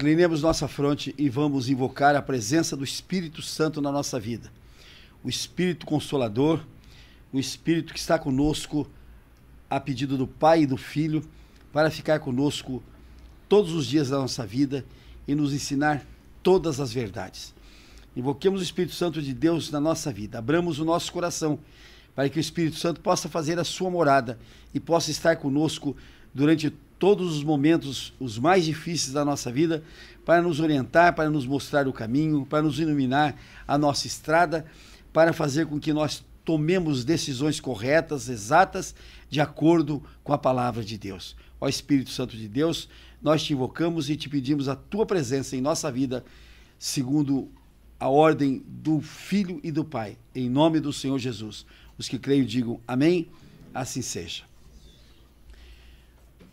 Inclinemos nossa fronte e vamos invocar a presença do Espírito Santo na nossa vida. O Espírito Consolador, o Espírito que está conosco a pedido do Pai e do Filho, para ficar conosco todos os dias da nossa vida e nos ensinar todas as verdades. Invoquemos o Espírito Santo de Deus na nossa vida. Abramos o nosso coração para que o Espírito Santo possa fazer a sua morada e possa estar conosco durante todos os momentos, os mais difíceis da nossa vida, para nos orientar, para nos mostrar o caminho, para nos iluminar a nossa estrada, para fazer com que nós tomemos decisões corretas, exatas, de acordo com a palavra de Deus. Ó Espírito Santo de Deus, nós te invocamos e te pedimos a tua presença em nossa vida, segundo a ordem do Filho e do Pai, em nome do Senhor Jesus. Os que creem digam amém, assim seja.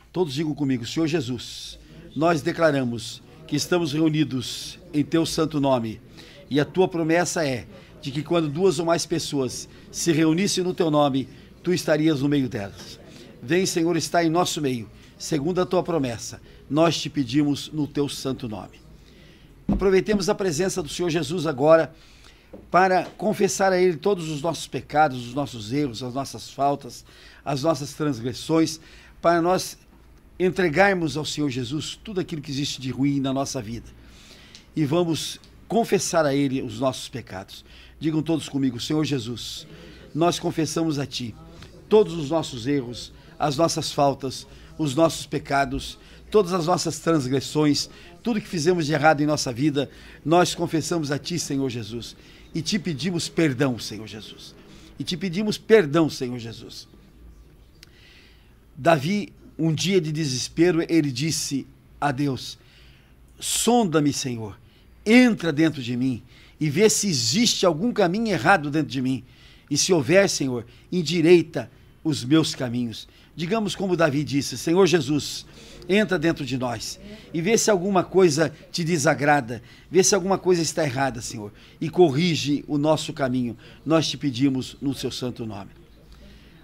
Todos digam comigo: Senhor Jesus, nós declaramos que estamos reunidos em teu santo nome, e a tua promessa é de que quando 2 ou mais pessoas se reunissem no teu nome, tu estarias no meio delas. Vem, Senhor, está em nosso meio, segundo a tua promessa, nós te pedimos no teu santo nome. Aproveitemos a presença do Senhor Jesus agora para confessar a Ele todos os nossos pecados, os nossos erros, as nossas faltas, as nossas transgressões, para nós entregarmos ao Senhor Jesus tudo aquilo que existe de ruim na nossa vida. E vamos confessar a Ele os nossos pecados. Digam todos comigo: Senhor Jesus, nós confessamos a Ti todos os nossos erros, as nossas faltas, os nossos pecados, todas as nossas transgressões, tudo que fizemos de errado em nossa vida, nós confessamos a Ti, Senhor Jesus, e Te pedimos perdão, Senhor Jesus. E Te pedimos perdão, Senhor Jesus. Davi, um dia de desespero, ele disse a Deus: sonda-me, Senhor, entra dentro de mim e vê se existe algum caminho errado dentro de mim. E se houver, Senhor, endireita os meus caminhos. Digamos como Davi disse: Senhor Jesus, entra dentro de nós e vê se alguma coisa te desagrada, vê se alguma coisa está errada, Senhor, e corrige o nosso caminho. Nós te pedimos no seu santo nome.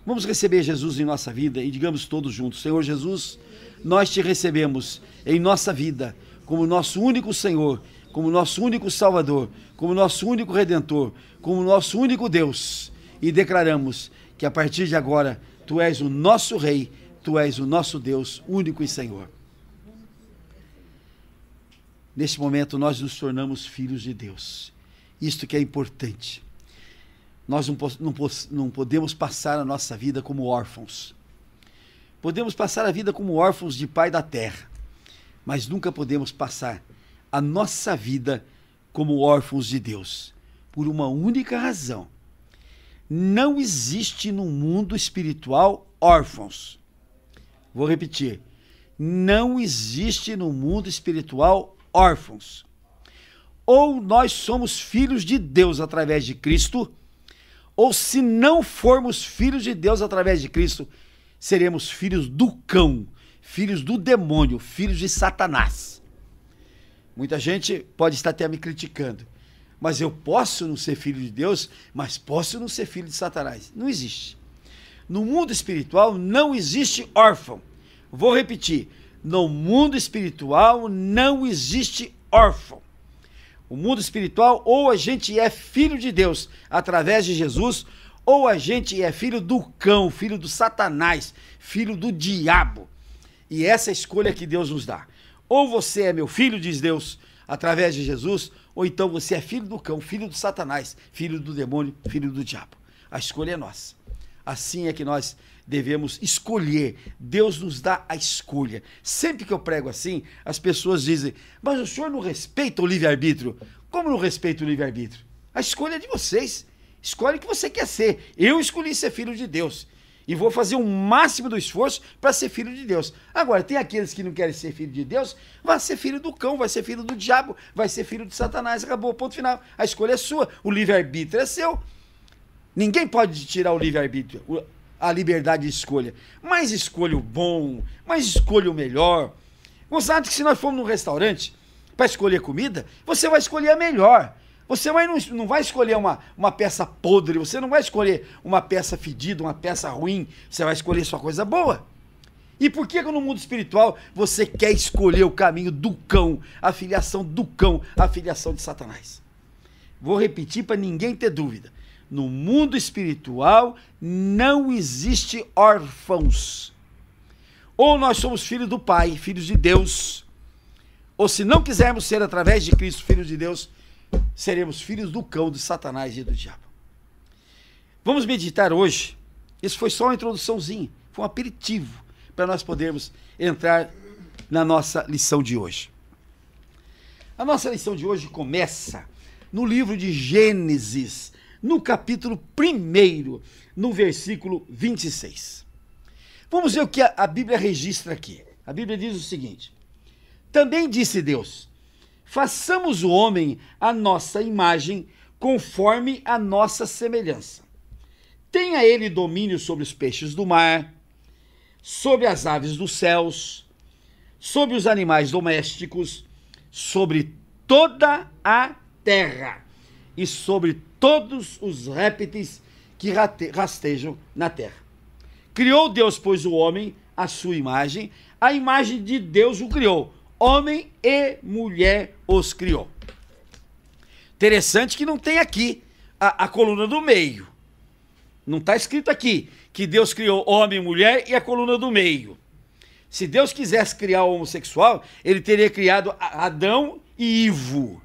Vamos receber Jesus em nossa vida e digamos todos juntos: Senhor Jesus, nós te recebemos em nossa vida como nosso único Senhor, como nosso único Salvador, como nosso único Redentor, como nosso único Deus, e declaramos que a partir de agora Tu és o nosso Rei, Tu és o nosso Deus único e Senhor. Neste momento nós nos tornamos filhos de Deus. Isto que é importante. Nós não podemos passar a nossa vida como órfãos. Podemos passar a vida como órfãos de pai da terra, mas nunca podemos passar a nossa vida como órfãos de Deus, por uma única razão: não existe no mundo espiritual órfãos. Vou repetir: não existe no mundo espiritual órfãos. Ou nós somos filhos de Deus através de Cristo, ou se não formos filhos de Deus através de Cristo, seremos filhos do cão, filhos do demônio, filhos de Satanás. Muita gente pode estar até me criticando, mas eu posso não ser filho de Deus, mas posso não ser filho de Satanás. Não existe. No mundo espiritual não existe órfão. Vou repetir: no mundo espiritual não existe órfão. O mundo espiritual, ou a gente é filho de Deus através de Jesus, ou a gente é filho do cão, filho do Satanás, filho do diabo. E essa é a escolha que Deus nos dá. Ou você é meu filho, diz Deus, através de Jesus, ou então você é filho do cão, filho do Satanás, filho do demônio, filho do diabo. A escolha é nossa. Assim é que nós devemos escolher. Deus nos dá a escolha. Sempre que eu prego assim, as pessoas dizem: mas o senhor não respeita o livre-arbítrio. Como não respeita o livre-arbítrio? A escolha é de vocês. Escolhe o que você quer ser. Eu escolhi ser filho de Deus e vou fazer o máximo do esforço para ser filho de Deus. Agora, tem aqueles que não querem ser filho de Deus, vai ser filho do cão, vai ser filho do diabo, vai ser filho de Satanás. Acabou, ponto final. A escolha é sua, o livre-arbítrio é seu. Ninguém pode tirar o livre-arbítrio, a liberdade de escolha. Mas escolha o bom, mas escolha o melhor. Você acha que se nós formos num restaurante para escolher comida, você vai escolher a melhor. Você não vai escolher uma peça podre, você não vai escolher uma peça fedida, uma peça ruim, você vai escolher só coisa boa. E por que no mundo espiritual você quer escolher o caminho do cão, a filiação do cão, a filiação de Satanás? Vou repetir para ninguém ter dúvida. No mundo espiritual não existe órfãos. Ou nós somos filhos do Pai, filhos de Deus, ou se não quisermos ser através de Cristo filhos de Deus, seremos filhos do cão, de Satanás e do diabo. Vamos meditar hoje. Isso foi só uma introduçãozinha, foi um aperitivo para nós podermos entrar na nossa lição de hoje. A nossa lição de hoje começa no livro de Gênesis, no capítulo 1, no versículo 26. Vamos ver o que a Bíblia registra aqui. A Bíblia diz o seguinte: também disse Deus, façamos o homem à nossa imagem, conforme a nossa semelhança. Tenha ele domínio sobre os peixes do mar, sobre as aves dos céus, sobre os animais domésticos, sobre toda a terra e sobre todos os répteis que rastejam na terra. Criou Deus, pois, o homem à sua imagem, a imagem de Deus o criou, homem e mulher os criou. Interessante que não tem aqui a coluna do meio. Não está escrito aqui que Deus criou homem e mulher e a coluna do meio. Se Deus quisesse criar o homossexual, ele teria criado Adão e Ivo.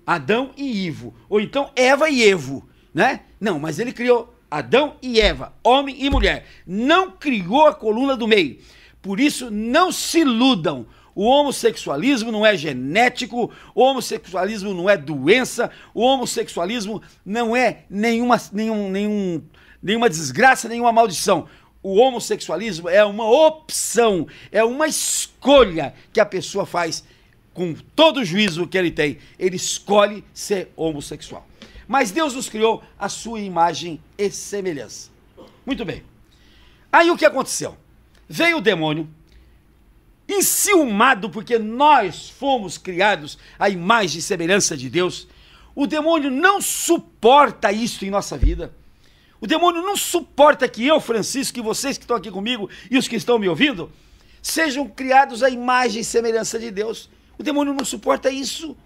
Adão e Ivo. Ou então Eva e Evo, né? Não, mas ele criou Adão e Eva, homem e mulher. Não criou a coluna do meio. Por isso, não se iludam. O homossexualismo não é genético, o homossexualismo não é doença, o homossexualismo não é nenhuma desgraça, nenhuma maldição. O homossexualismo é uma opção, é uma escolha que a pessoa faz com todo o juízo que ele tem. Ele escolhe ser homossexual. Mas Deus nos criou a sua imagem e semelhança. Muito bem. Aí o que aconteceu? Veio o demônio, enciumado porque nós fomos criados à imagem e semelhança de Deus. O demônio não suporta isso em nossa vida. O demônio não suporta que eu, Francisco, e vocês que estão aqui comigo e os que estão me ouvindo, sejam criados à imagem e semelhança de Deus. O demônio não suporta isso,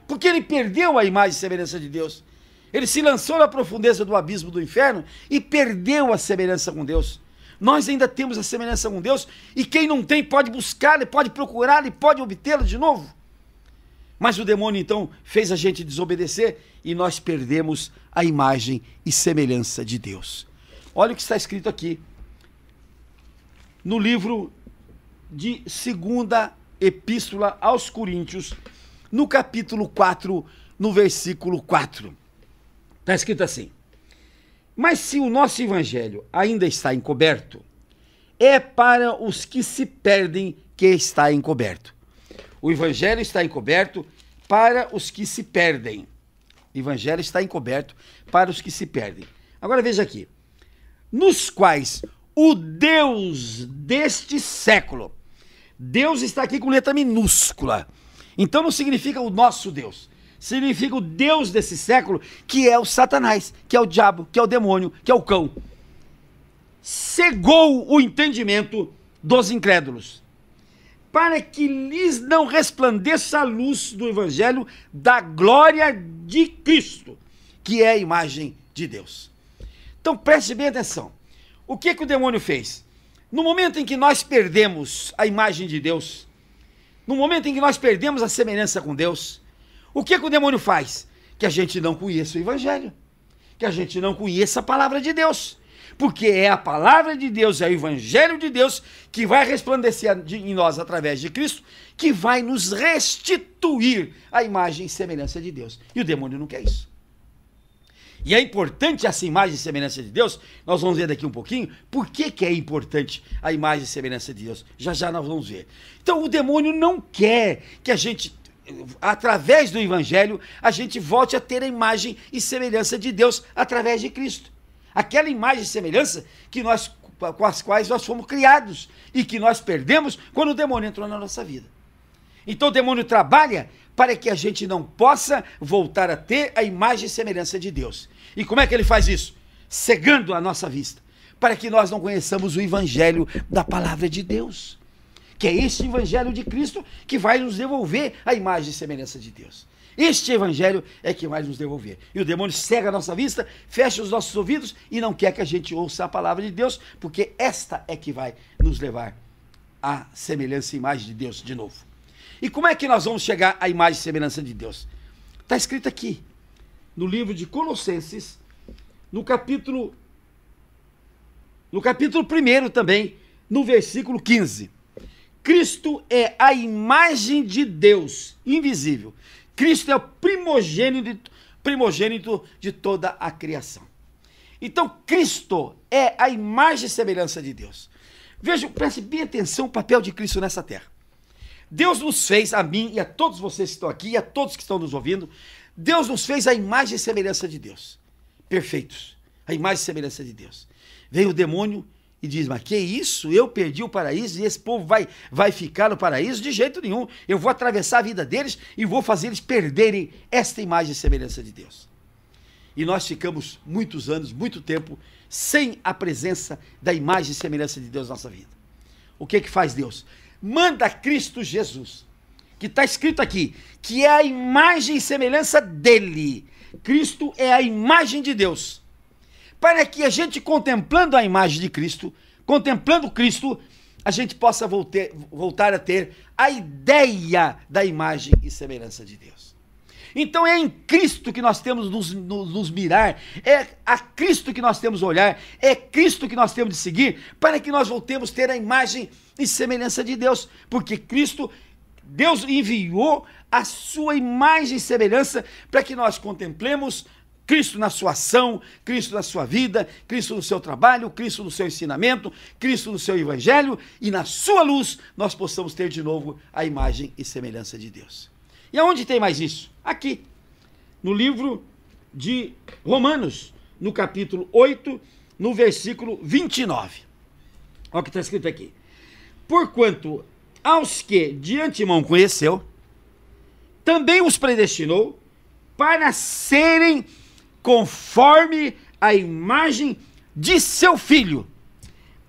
porque ele perdeu a imagem e semelhança de Deus. Ele se lançou na profundeza do abismo do inferno e perdeu a semelhança com Deus. Nós ainda temos a semelhança com Deus, e quem não tem pode buscar, ele pode procurar, ele pode obtê-la de novo. Mas o demônio então fez a gente desobedecer e nós perdemos a imagem e semelhança de Deus. Olha o que está escrito aqui no livro de 2ª Epístola aos Coríntios, no capítulo 4, no versículo 4. Está escrito assim: mas se o nosso evangelho ainda está encoberto, é para os que se perdem que está encoberto. O evangelho está encoberto para os que se perdem. O evangelho está encoberto para os que se perdem. Agora veja aqui: nos quais o Deus deste século, Deus está aqui com letra minúscula, então não significa o nosso Deus, significa o Deus desse século, que é o Satanás, que é o diabo, que é o demônio, que é o cão. Cegou o entendimento dos incrédulos, para que lhes não resplandeça a luz do evangelho da glória de Cristo, que é a imagem de Deus. Então preste bem atenção. O que o demônio fez? No momento em que nós perdemos a imagem de Deus, no momento em que nós perdemos a semelhança com Deus, o que o demônio faz? Que a gente não conheça o evangelho, que a gente não conheça a palavra de Deus, porque é a palavra de Deus, é o evangelho de Deus que vai resplandecer em nós através de Cristo, que vai nos restituir a imagem e semelhança de Deus. E o demônio não quer isso. E é importante essa imagem e semelhança de Deus. Nós vamos ver daqui um pouquinho por que é importante a imagem e semelhança de Deus. Já já nós vamos ver. Então o demônio não quer que a gente, através do evangelho, a gente volte a ter a imagem e semelhança de Deus através de Cristo. Aquela imagem e semelhança com as quais nós fomos criados e que nós perdemos quando o demônio entrou na nossa vida. Então o demônio trabalha para que a gente não possa voltar a ter a imagem e semelhança de Deus. E como é que ele faz isso? Cegando a nossa vista, para que nós não conheçamos o evangelho da palavra de Deus, que é este evangelho de Cristo que vai nos devolver a imagem e semelhança de Deus. Este evangelho é que vai nos devolver. E o demônio cega a nossa vista, fecha os nossos ouvidos e não quer que a gente ouça a palavra de Deus, porque esta é que vai nos levar à semelhança e imagem de Deus de novo. E como é que nós vamos chegar à imagem e semelhança de Deus? Está escrito aqui, no livro de Colossenses, no capítulo 1 também, no versículo 15. Cristo é a imagem de Deus invisível. Cristo é o primogênito de toda a criação. Então, Cristo é a imagem e semelhança de Deus. Vejam, preste bem atenção o papel de Cristo nessa terra. Deus nos fez, a mim e a todos vocês que estão aqui, e a todos que estão nos ouvindo, Deus nos fez a imagem e semelhança de Deus. Perfeitos. A imagem e semelhança de Deus. Veio o demônio e diz, mas que isso? Eu perdi o paraíso e esse povo vai ficar no paraíso? De jeito nenhum. Eu vou atravessar a vida deles e vou fazer eles perderem esta imagem e semelhança de Deus. E nós ficamos muitos anos, muito tempo, sem a presença da imagem e semelhança de Deus na nossa vida. O que faz Deus? Manda Cristo Jesus, que está escrito aqui, que é a imagem e semelhança dele. Cristo é a imagem de Deus. Para que a gente, contemplando a imagem de Cristo, contemplando Cristo, a gente possa voltar a ter a ideia da imagem e semelhança de Deus. Então é em Cristo que nós temos nos mirar, é a Cristo que nós temos olhar, é Cristo que nós temos de seguir, para que nós voltemos a ter a imagem e semelhança de Deus, porque Cristo, Deus enviou a sua imagem e semelhança para que nós contemplemos Cristo na sua ação, Cristo na sua vida, Cristo no seu trabalho, Cristo no seu ensinamento, Cristo no seu evangelho, e na sua luz nós possamos ter de novo a imagem e semelhança de Deus. E aonde tem mais isso? Aqui, no livro de Romanos, no capítulo 8, no versículo 29. Olha o que está escrito aqui. Porquanto aos que de antemão conheceu, também os predestinou para serem conforme a imagem de seu Filho,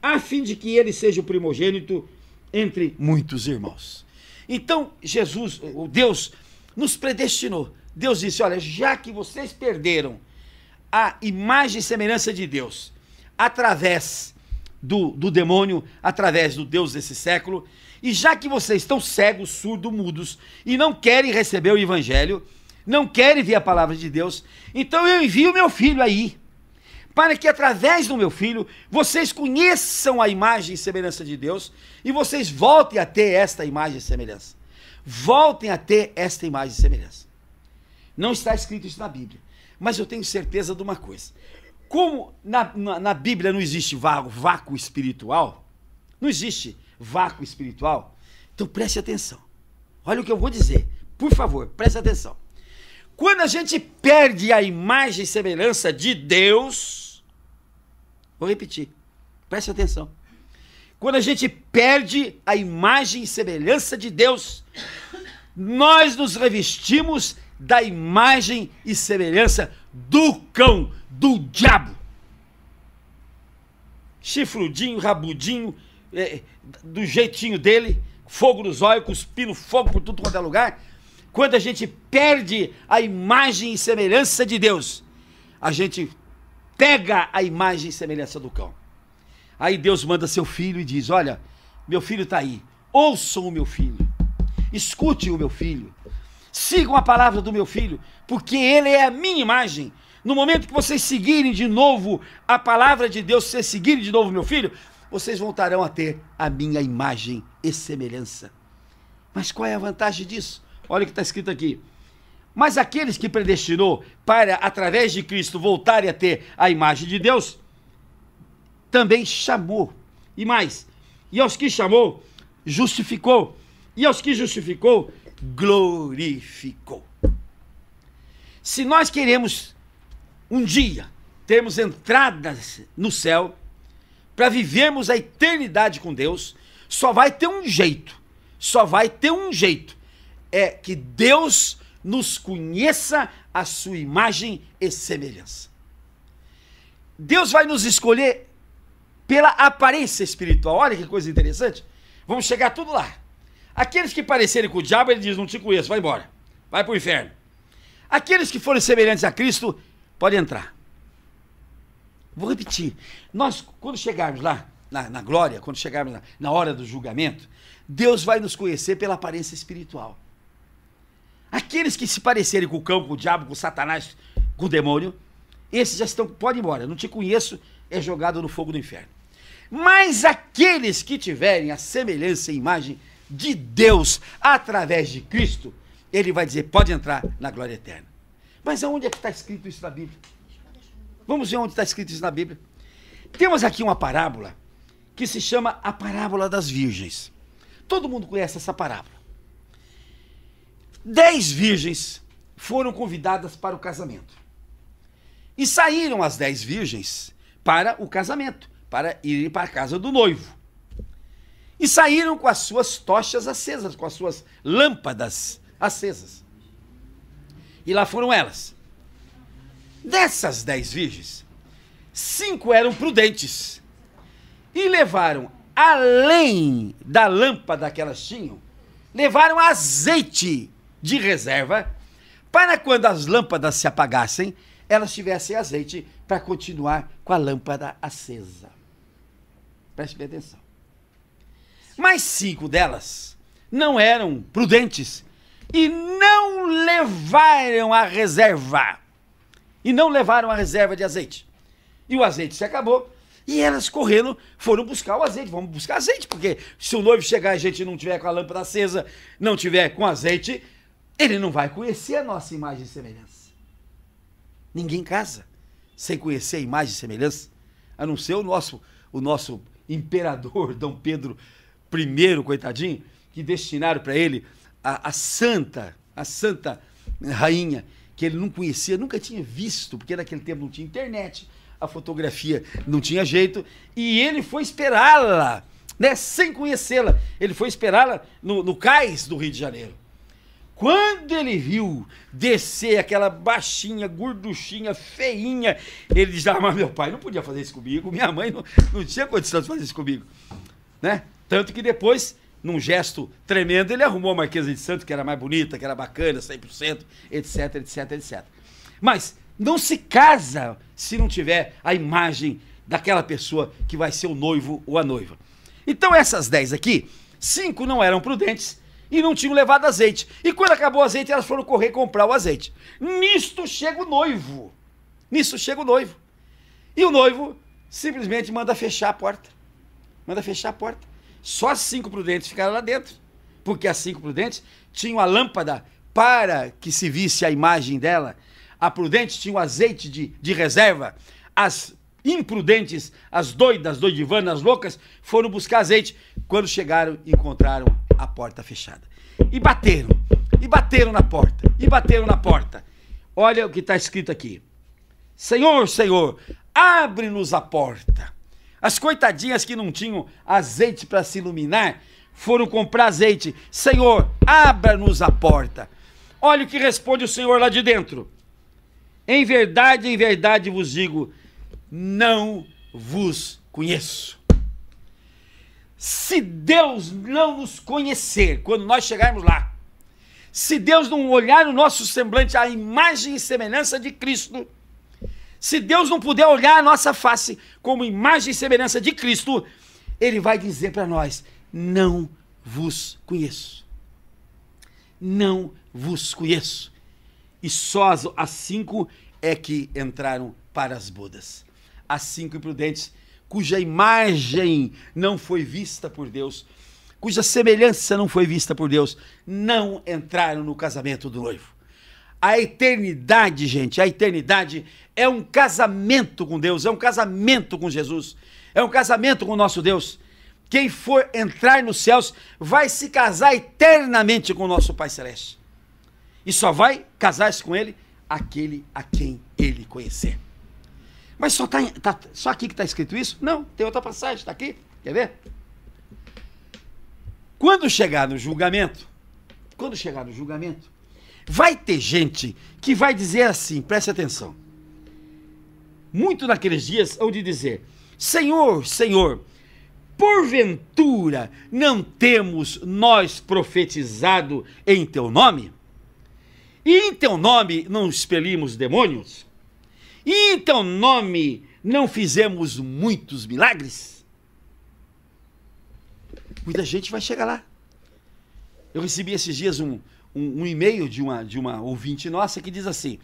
a fim de que ele seja o primogênito entre muitos irmãos. Então, Jesus, o Deus, nos predestinou. Deus disse, olha, já que vocês perderam a imagem e semelhança de Deus, através do demônio, através do Deus desse século, e já que vocês estão cegos, surdos, mudos, e não querem receber o evangelho, não querem ver a palavra de Deus, então eu envio meu filho aí, para que através do meu filho, vocês conheçam a imagem e semelhança de Deus, e vocês voltem a ter esta imagem e semelhança. Voltem a ter esta imagem e semelhança. Não está escrito isso na Bíblia, mas eu tenho certeza de uma coisa. Como na Bíblia não existe vácuo espiritual, não existe vácuo espiritual, então preste atenção. Olha o que eu vou dizer, por favor, preste atenção. Quando a gente perde a imagem e semelhança de Deus, vou repetir, preste atenção. Quando a gente perde a imagem e semelhança de Deus, nós nos revestimos da imagem e semelhança do cão, do diabo. Chifrudinho, rabudinho, do jeitinho dele, fogo nos olhos, cuspindo fogo por tudo quanto é lugar. Quando a gente perde a imagem e semelhança de Deus, a gente pega a imagem e semelhança do cão. Aí Deus manda seu filho e diz, olha, meu filho está aí, ouçam o meu filho, escute o meu filho, sigam a palavra do meu filho, porque ele é a minha imagem. No momento que vocês seguirem de novo a palavra de Deus, se vocês seguirem de novo meu filho, vocês voltarão a ter a minha imagem e semelhança. Mas qual é a vantagem disso? Olha o que está escrito aqui. Mas aqueles que predestinou para, através de Cristo, voltarem a ter a imagem de Deus, também chamou. E mais, e aos que chamou, justificou. E aos que justificou, glorificou. Se nós queremos um dia termos entradas no céu, para vivermos a eternidade com Deus, só vai ter um jeito. Só vai ter um jeito. É que Deus nos conheça a sua imagem e semelhança. Deus vai nos escolher pela aparência espiritual. Olha que coisa interessante. Vamos chegar tudo lá. Aqueles que parecerem com o diabo, ele diz, não te conheço, vai embora. Vai para o inferno. Aqueles que forem semelhantes a Cristo, podem entrar. Vou repetir. Nós, quando chegarmos lá, na glória, quando chegarmos na hora do julgamento, Deus vai nos conhecer pela aparência espiritual. Aqueles que se parecerem com o cão, com o diabo, com Satanás, com o demônio, esses já estão, pode ir embora, não te conheço, é jogado no fogo do inferno. Mas aqueles que tiverem a semelhança e imagem de Deus através de Cristo, ele vai dizer, pode entrar na glória eterna. Mas aonde é que está escrito isso na Bíblia? Vamos ver onde está escrito isso na Bíblia. Temos aqui uma parábola que se chama a parábola das virgens. Todo mundo conhece essa parábola. 10 virgens foram convidadas para o casamento. E saíram as 10 virgens para o casamento, para irem para a casa do noivo. E saíram com as suas tochas acesas, com as suas lâmpadas acesas. E lá foram elas. Dessas 10 virgens, 5 eram prudentes e levaram, além da lâmpada que elas tinham, levaram azeite de reserva para quando as lâmpadas se apagassem, elas tivessem azeite para continuar com a lâmpada acesa. Preste bem atenção. Mas 5 delas não eram prudentes e não levaram a reserva. E não levaram a reserva de azeite. E o azeite se acabou. E elas correndo foram buscar o azeite. Vamos buscar azeite, porque se o noivo chegar e a gente não tiver com a lâmpada acesa, não tiver com azeite, ele não vai conhecer a nossa imagem e semelhança. Ninguém casa sem conhecer a imagem e semelhança, a não ser o nosso imperador, Dom Pedro I, coitadinho, que destinaram para ele a santa rainha, que ele não conhecia, nunca tinha visto, porque naquele tempo não tinha internet, a fotografia não tinha jeito, e ele foi esperá-la, né, sem conhecê-la. Ele foi esperá-la no cais do Rio de Janeiro. Quando ele viu descer aquela baixinha, gorduchinha, feinha, ele disse, mas meu pai não podia fazer isso comigo, minha mãe não tinha condição de fazer isso comigo, né? Tanto que depois, num gesto tremendo, ele arrumou a Marquesa de Santos, que era mais bonita, que era bacana, 100%, etc, etc, etc. Mas não se casa se não tiver a imagem daquela pessoa que vai ser o noivo ou a noiva. Então essas 10 aqui, 5 não eram prudentes e não tinham levado azeite. E quando acabou o azeite, elas foram correr comprar o azeite. Nisto chega o noivo. E o noivo simplesmente manda fechar a porta. Só as 5 prudentes ficaram lá dentro. Porque as 5 prudentes tinham a lâmpada para que se visse a imagem dela. A prudente tinha o azeite de reserva. As imprudentes, as doidivanas, loucas, foram buscar azeite. Quando chegaram, encontraram a porta fechada. E bateram na porta. Olha o que está escrito aqui. Senhor, Senhor, abre-nos a porta. As coitadinhas que não tinham azeite para se iluminar, foram comprar azeite. Senhor, abra-nos a porta. Olha o que responde o Senhor lá de dentro. Em verdade vos digo, não vos conheço. Se Deus não nos conhecer, quando nós chegarmos lá, se Deus não olhar no nosso semblante a imagem e semelhança de Cristo, se Deus não puder olhar a nossa face como imagem e semelhança de Cristo, Ele vai dizer para nós, não vos conheço. Não vos conheço. E só as 5 é que entraram para as bodas. As 5 imprudentes, cuja imagem não foi vista por Deus, cuja semelhança não foi vista por Deus, não entraram no casamento do noivo. A eternidade, gente, a eternidade é um casamento com Deus, é um casamento com Jesus, é um casamento com o nosso Deus. Quem for entrar nos céus vai se casar eternamente com o nosso Pai Celeste. E só vai casar-se com Ele aquele a quem Ele conhecer. Mas só aqui que está escrito isso? Não, tem outra passagem, está aqui, quer ver? Quando chegar no julgamento, vai ter gente que vai dizer assim, preste atenção. Muito naqueles dias hão de dizer, Senhor, Senhor, porventura não temos nós profetizado em teu nome? E em teu nome não expelimos demônios? E em teu nome não fizemos muitos milagres? Muita gente vai chegar lá. Eu recebi esses dias um e-mail de uma ouvinte nossa que diz assim: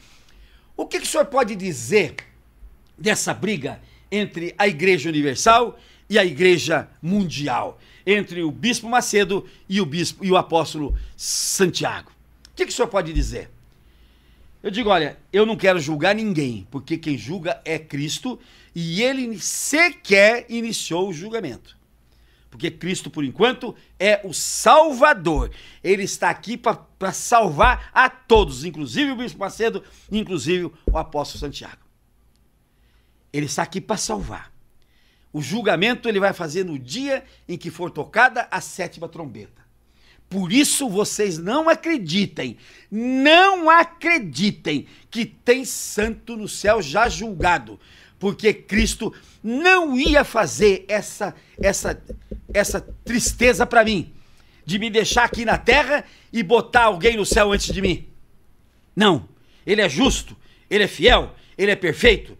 o que o senhor pode dizer dessa briga entre a Igreja Universal e a Igreja Mundial, entre o Bispo Macedo e o Apóstolo Santiago? O que o senhor pode dizer? Eu digo, olha, eu não quero julgar ninguém, porque quem julga é Cristo, e ele sequer iniciou o julgamento. Porque Cristo, por enquanto, é o Salvador. Ele está aqui para salvar a todos, inclusive o Bispo Macedo, inclusive o Apóstolo Santiago. Ele está aqui para salvar. O julgamento ele vai fazer no dia em que for tocada a 7ª trombeta. Por isso vocês não acreditem que tem santo no céu já julgado, porque Cristo não ia fazer essa tristeza para mim, de me deixar aqui na terra e botar alguém no céu antes de mim. Não, ele é justo, ele é fiel, ele é perfeito.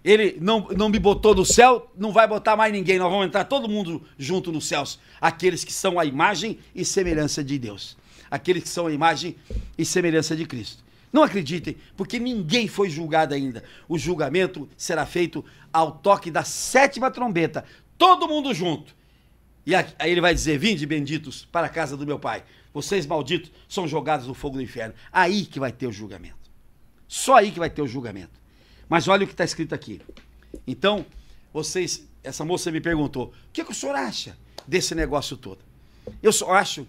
Ele não me botou no céu, não vai botar mais ninguém. Nós vamos entrar todo mundo junto nos céus. Aqueles que são a imagem e semelhança de Deus. Aqueles que são a imagem e semelhança de Cristo. Não acreditem, porque ninguém foi julgado ainda. O julgamento será feito ao toque da 7ª trombeta. Todo mundo junto. E aí ele vai dizer: vinde benditos para a casa do meu Pai. Vocês malditos são jogados no fogo do inferno. Aí que vai ter o julgamento. Só aí que vai ter o julgamento. Mas olha o que está escrito aqui. Então, essa moça me perguntou: o que o senhor acha desse negócio todo? Eu só acho,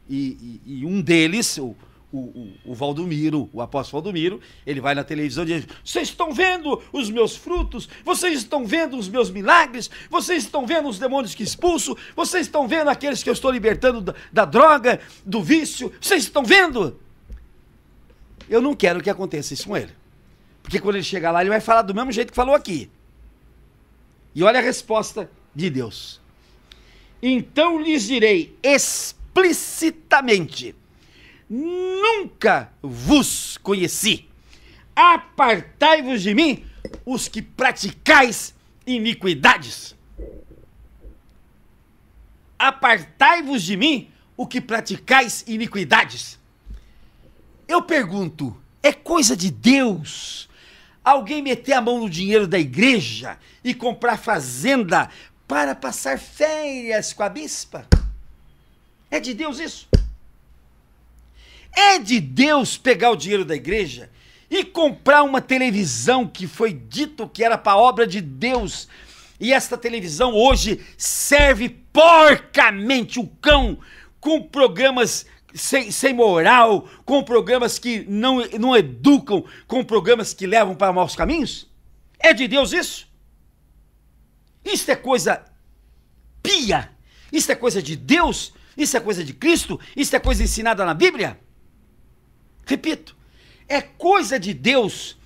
e um deles, o Valdomiro, o apóstolo Valdomiro, ele vai na televisão e diz: vocês estão vendo os meus frutos? Vocês estão vendo os meus milagres? Vocês estão vendo os demônios que expulso? Vocês estão vendo aqueles que eu estou libertando da droga, do vício? Vocês estão vendo? Eu não quero que aconteça isso com ele. Porque quando ele chegar lá, ele vai falar do mesmo jeito que falou aqui. E olha a resposta de Deus. Então lhes direi explicitamente: nunca vos conheci. Apartai-vos de mim, os que praticais iniquidades. Apartai-vos de mim, o que praticais iniquidades. Eu pergunto, é coisa de Deus alguém meter a mão no dinheiro da igreja e comprar fazenda para passar férias com a bispa? É de Deus isso? É de Deus pegar o dinheiro da igreja e comprar uma televisão que foi dito que era para a obra de Deus, e esta televisão hoje serve porcamente o cão, com programas sem moral, com programas que não educam, com programas que levam para maus caminhos? É de Deus isso? Isso é coisa pia? Isso é coisa de Deus? Isso é coisa de Cristo? Isso é coisa ensinada na Bíblia? Repito, é coisa de Deus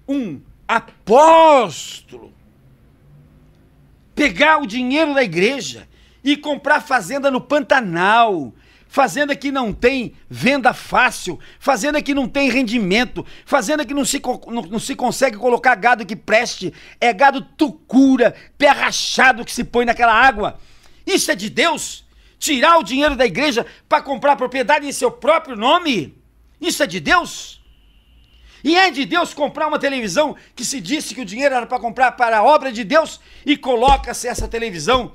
um apóstolo pegar o dinheiro da igreja e comprar fazenda no Pantanal, fazenda que não tem venda fácil, fazenda que não tem rendimento, fazenda que não se consegue colocar gado que preste, é gado tucura, pé rachado que se põe naquela água. Isso é de Deus? Tirar o dinheiro da igreja para comprar propriedade em seu próprio nome? Isso é de Deus? E é de Deus comprar uma televisão que se disse que o dinheiro era para comprar para a obra de Deus, e coloca-se essa televisão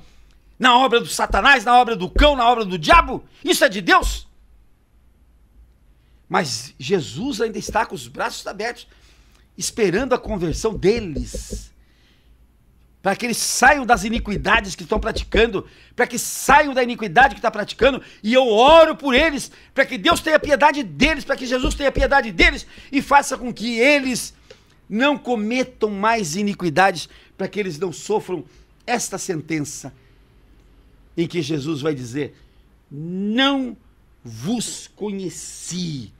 na obra do Satanás, na obra do cão, na obra do diabo? Isso é de Deus? Mas Jesus ainda está com os braços abertos, esperando a conversão deles, para que eles saiam das iniquidades que estão praticando, para que saiam da iniquidade que está praticando, e eu oro por eles, para que Deus tenha piedade deles, para que Jesus tenha piedade deles, e faça com que eles não cometam mais iniquidades, para que eles não sofram esta sentença, em que Jesus vai dizer: não vos conheci,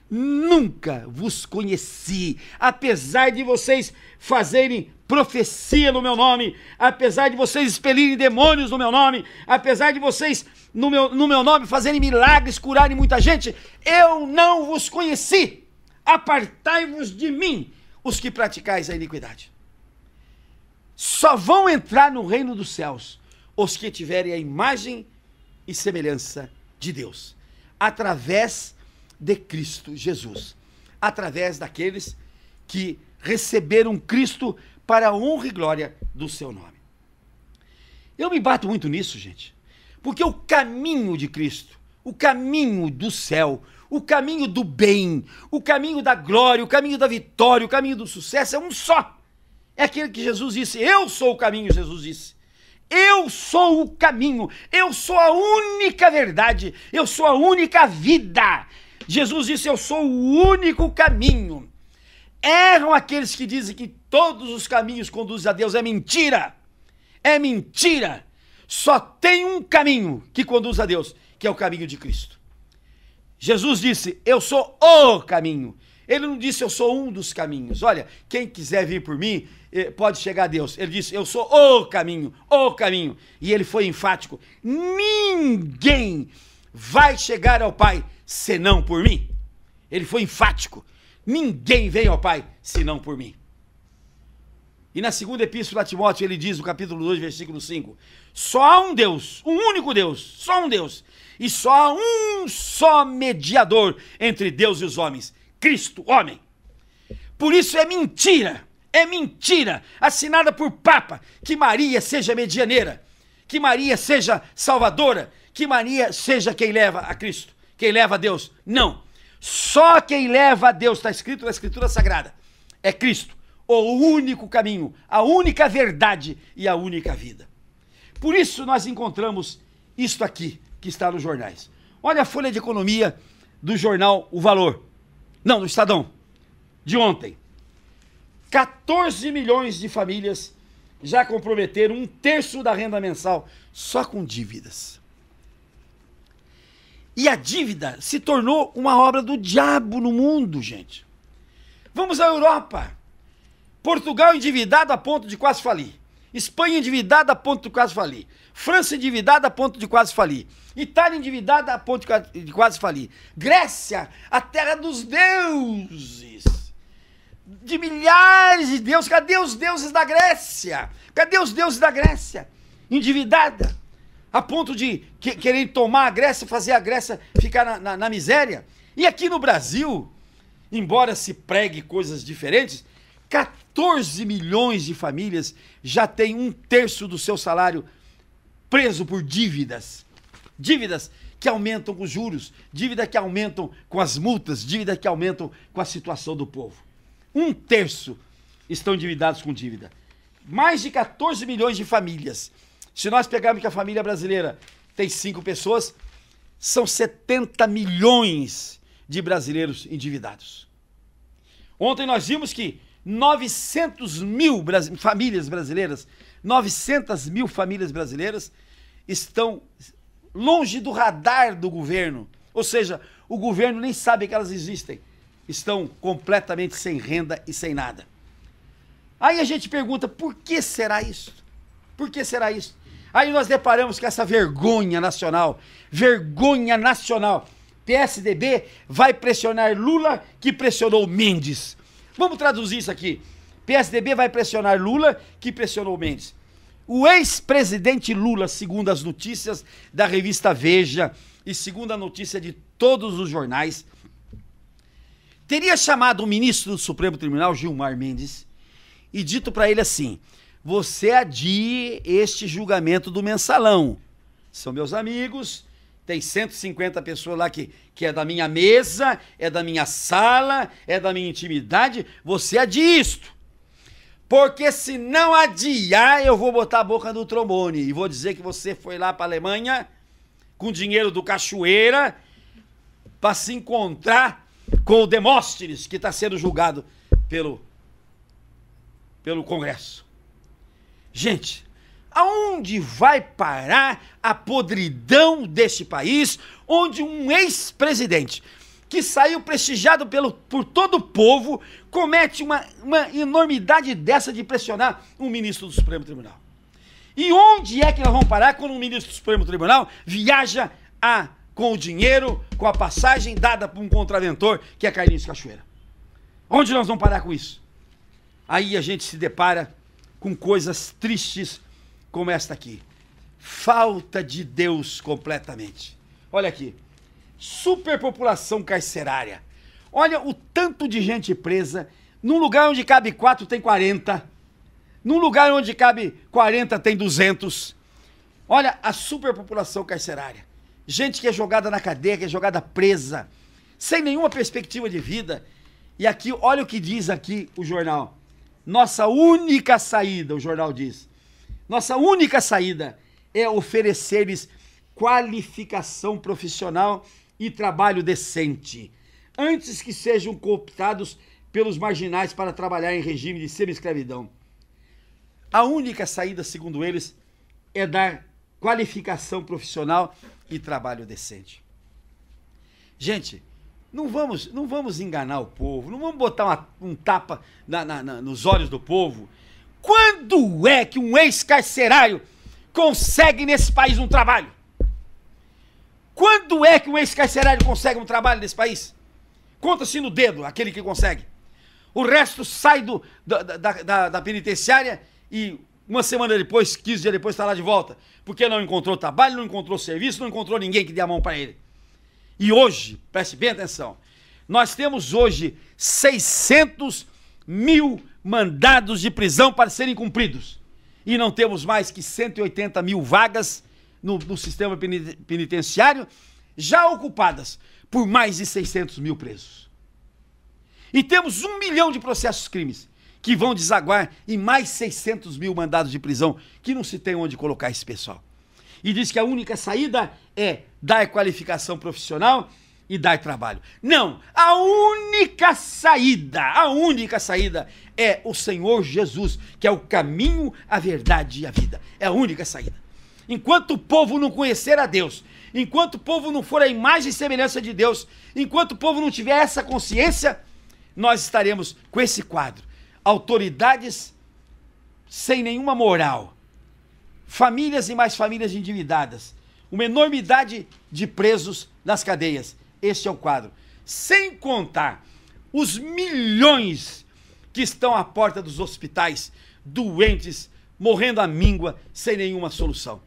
nunca vos conheci. Apesar de vocês fazerem profecia no meu nome, apesar de vocês expelirem demônios no meu nome, apesar de vocês no meu nome fazerem milagres, curarem muita gente, eu não vos conheci. Apartai-vos de mim, os que praticais a iniquidade. Só vão entrar no reino dos céus os que tiverem a imagem e semelhança de Deus, através de Cristo Jesus, através daqueles que receberam Cristo para a honra e glória do seu nome. Eu me bato muito nisso, gente, porque o caminho de Cristo, o caminho do céu, o caminho do bem, o caminho da glória, o caminho da vitória, o caminho do sucesso é um só. É aquele que Jesus disse: eu sou o caminho. Jesus disse: eu sou o caminho, eu sou a única verdade, eu sou a única vida. Jesus disse: eu sou o único caminho. Erram aqueles que dizem que todos os caminhos conduzem a Deus. É mentira, é mentira. Só tem um caminho que conduz a Deus, que é o caminho de Cristo. Jesus disse: eu sou o caminho. Ele não disse: eu sou um dos caminhos. Olha, quem quiser vir por mim, pode chegar a Deus. Ele disse: eu sou o caminho, o caminho. E ele foi enfático: ninguém vai chegar ao Pai senão por mim. Ele foi enfático: ninguém vem ao Pai senão por mim. E na segunda epístola a Timóteo ele diz, no capítulo 2, versículo 5, só há um Deus, um único Deus, só um Deus, e só há um só mediador entre Deus e os homens, Cristo, homem. Por isso é mentira, assinada por Papa, que Maria seja medianeira, que Maria seja salvadora, que Maria seja quem leva a Cristo, quem leva a Deus. Não, só quem leva a Deus, está escrito na Escritura Sagrada, é Cristo, o único caminho, a única verdade e a única vida. Por isso nós encontramos isto aqui, que está nos jornais. Olha a folha de economia do jornal O Valor, não, do Estadão, de ontem. 14 milhões de famílias já comprometeram 1/3 da renda mensal só com dívidas. E a dívida se tornou uma obra do diabo no mundo, gente. Vamos à Europa. Portugal endividado a ponto de quase falir. Espanha endividada a ponto de quase falir. França endividada a ponto de quase falir. Itália endividada a ponto de quase falir. Grécia, a terra dos deuses. De milhares de deuses. Cadê os deuses da Grécia? Cadê os deuses da Grécia? Endividada. A ponto de querer tomar a Grécia, fazer a Grécia ficar na miséria. E aqui no Brasil, embora se pregue coisas diferentes, 14 milhões de famílias já têm 1/3 do seu salário preso por dívidas. Dívidas que aumentam com os juros, dívidas que aumentam com as multas, dívidas que aumentam com a situação do povo. 1/3 estão endividados com dívida. Mais de 14 milhões de famílias. Se nós pegarmos que a família brasileira tem 5 pessoas, são 70 milhões de brasileiros endividados. Ontem nós vimos que 900 mil famílias brasileiras, 900 mil famílias brasileiras estão longe do radar do governo. Ou seja, o governo nem sabe que elas existem. Estão completamente sem renda e sem nada. Aí a gente pergunta, por que será isso? Por que será isso? Aí nós deparamos com essa vergonha nacional. Vergonha nacional. PSDB vai pressionar Lula, que pressionou Mendes. Vamos traduzir isso aqui. PSDB vai pressionar Lula, que pressionou Mendes. O ex-presidente Lula, segundo as notícias da revista Veja e segundo a notícia de todos os jornais, teria chamado o ministro do Supremo Tribunal, Gilmar Mendes, e dito para ele assim: você adie este julgamento do mensalão. São meus amigos, tem 150 pessoas lá que é da minha mesa, é da minha sala, é da minha intimidade, você adie isto. Porque se não adiar, eu vou botar a boca no trombone e vou dizer que você foi lá para a Alemanha com dinheiro do Cachoeira para se encontrar com o Demóstenes, que está sendo julgado pelo Congresso. Gente, aonde vai parar a podridão deste país, onde um ex-presidente, que saiu prestigiado por todo o povo, comete uma enormidade dessa de pressionar um ministro do Supremo Tribunal. E onde é que nós vamos parar quando um ministro do Supremo Tribunal viaja com o dinheiro, com a passagem dada por um contraventor, que é Carlinhos Cachoeira? Onde nós vamos parar com isso? Aí a gente se depara com coisas tristes como esta aqui. Falta de Deus completamente. Olha aqui. Superpopulação carcerária. Olha o tanto de gente presa. Num lugar onde cabe 4 tem 40. Num lugar onde cabe 40 tem 200. Olha a superpopulação carcerária. Gente que é jogada na cadeia, que é jogada presa, sem nenhuma perspectiva de vida. E aqui, olha o que diz aqui o jornal. Nossa única saída, o jornal diz, nossa única saída é oferecer-lhes qualificação profissional e trabalho decente, antes que sejam cooptados pelos marginais para trabalhar em regime de semi-escravidão. A única saída, segundo eles, é dar qualificação profissional e trabalho decente. Gente, não vamos enganar o povo, não vamos botar um tapa nos olhos do povo. Quando é que um ex-carcerário consegue nesse país um trabalho? Quando é que um ex-carcerário consegue um trabalho nesse país? Conta-se no dedo aquele que consegue. O resto sai da penitenciária e uma semana depois, 15 dias depois, está lá de volta. Porque não encontrou trabalho, não encontrou serviço, não encontrou ninguém que dê a mão para ele. E hoje, preste bem atenção, nós temos hoje 600 mil mandados de prisão para serem cumpridos. E não temos mais que 180 mil vagas no sistema penitenciário, já ocupadas por mais de 600 mil presos. E temos 1 milhão de processos crimes que vão desaguar em mais 600 mil mandados de prisão, que não se tem onde colocar esse pessoal. E diz que a única saída é dar qualificação profissional e dar trabalho. Não, a única saída é o Senhor Jesus, que é o caminho, a verdade e a vida. É a única saída. Enquanto o povo não conhecer a Deus, enquanto o povo não for a imagem e semelhança de Deus, enquanto o povo não tiver essa consciência, nós estaremos com esse quadro. Autoridades sem nenhuma moral, famílias e mais famílias endividadas, uma enormidade de presos nas cadeias. Este é o quadro. Sem contar os milhões que estão à porta dos hospitais, doentes, morrendo à míngua, sem nenhuma solução.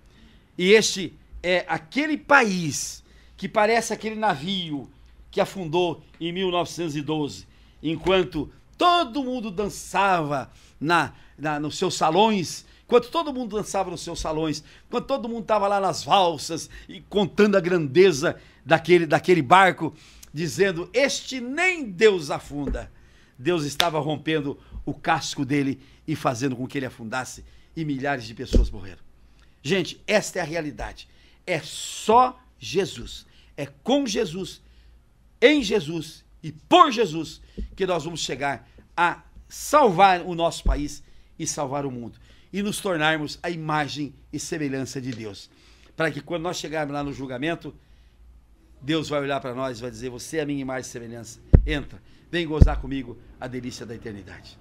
E este é aquele país que parece aquele navio que afundou em 1912, enquanto todo mundo dançava nos seus salões, enquanto todo mundo dançava nos seus salões, enquanto todo mundo estava lá nas valsas e contando a grandeza daquele barco, dizendo, este nem Deus afunda. Deus estava rompendo o casco dele e fazendo com que ele afundasse, e milhares de pessoas morreram. Gente, esta é a realidade. É só Jesus, é com Jesus, em Jesus e por Jesus que nós vamos chegar a salvar o nosso país e salvar o mundo. E nos tornarmos a imagem e semelhança de Deus. Para que quando nós chegarmos lá no julgamento, Deus vai olhar para nós e vai dizer, você é a minha imagem e semelhança. Entra, vem gozar comigo a delícia da eternidade.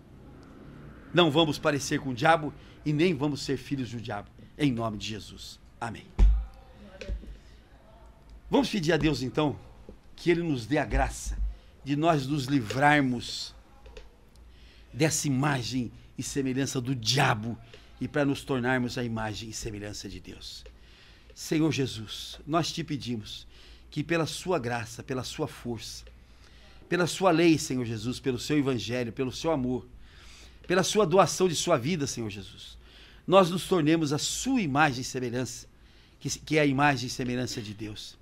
Não vamos parecer com o diabo e nem vamos ser filhos do diabo. Em nome de Jesus. Amém. Vamos pedir a Deus então que Ele nos dê a graça de nós nos livrarmos dessa imagem e semelhança do diabo e para nos tornarmos a imagem e semelhança de Deus. Senhor Jesus, nós te pedimos que pela sua graça, pela sua força, pela sua lei, Senhor Jesus, pelo seu evangelho, pelo seu amor, pela sua doação de sua vida, Senhor Jesus, nós nos tornemos a sua imagem e semelhança, que é a imagem e semelhança de Deus.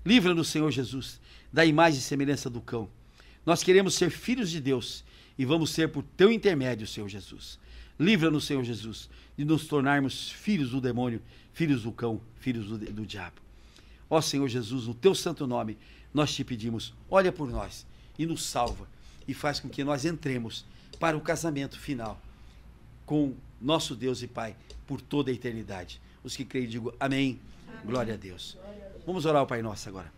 Livra-nos, Senhor Jesus, da imagem e semelhança do cão. Nós queremos ser filhos de Deus e vamos ser por teu intermédio, Senhor Jesus. Livra-nos, Senhor Jesus, de nos tornarmos filhos do demônio, filhos do cão, filhos do diabo. Ó Senhor Jesus, no teu santo nome, nós te pedimos, olha por nós e nos salva e faz com que nós entremos para o casamento final com nosso Deus e Pai por toda a eternidade. Os que creem, digo amém. Amém. Glória a Deus. Vamos orar ao Pai Nosso agora.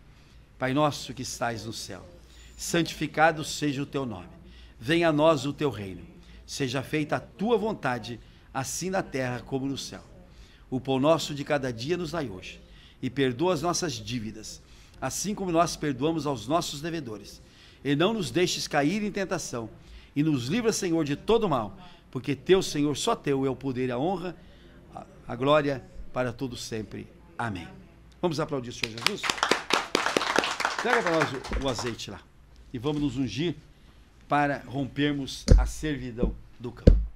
Pai nosso que estais no céu, santificado seja o teu nome. Venha a nós o teu reino. Seja feita a tua vontade, assim na terra como no céu. O pão nosso de cada dia nos dai hoje. E perdoa as nossas dívidas, assim como nós perdoamos aos nossos devedores. E não nos deixes cair em tentação. E nos livra, Senhor, de todo mal. Porque teu, Senhor, só teu é o poder e a honra, a glória para todos sempre. Amém. Vamos aplaudir o Senhor Jesus? Pega para nós o azeite lá. E vamos nos ungir para rompermos a servidão do campo.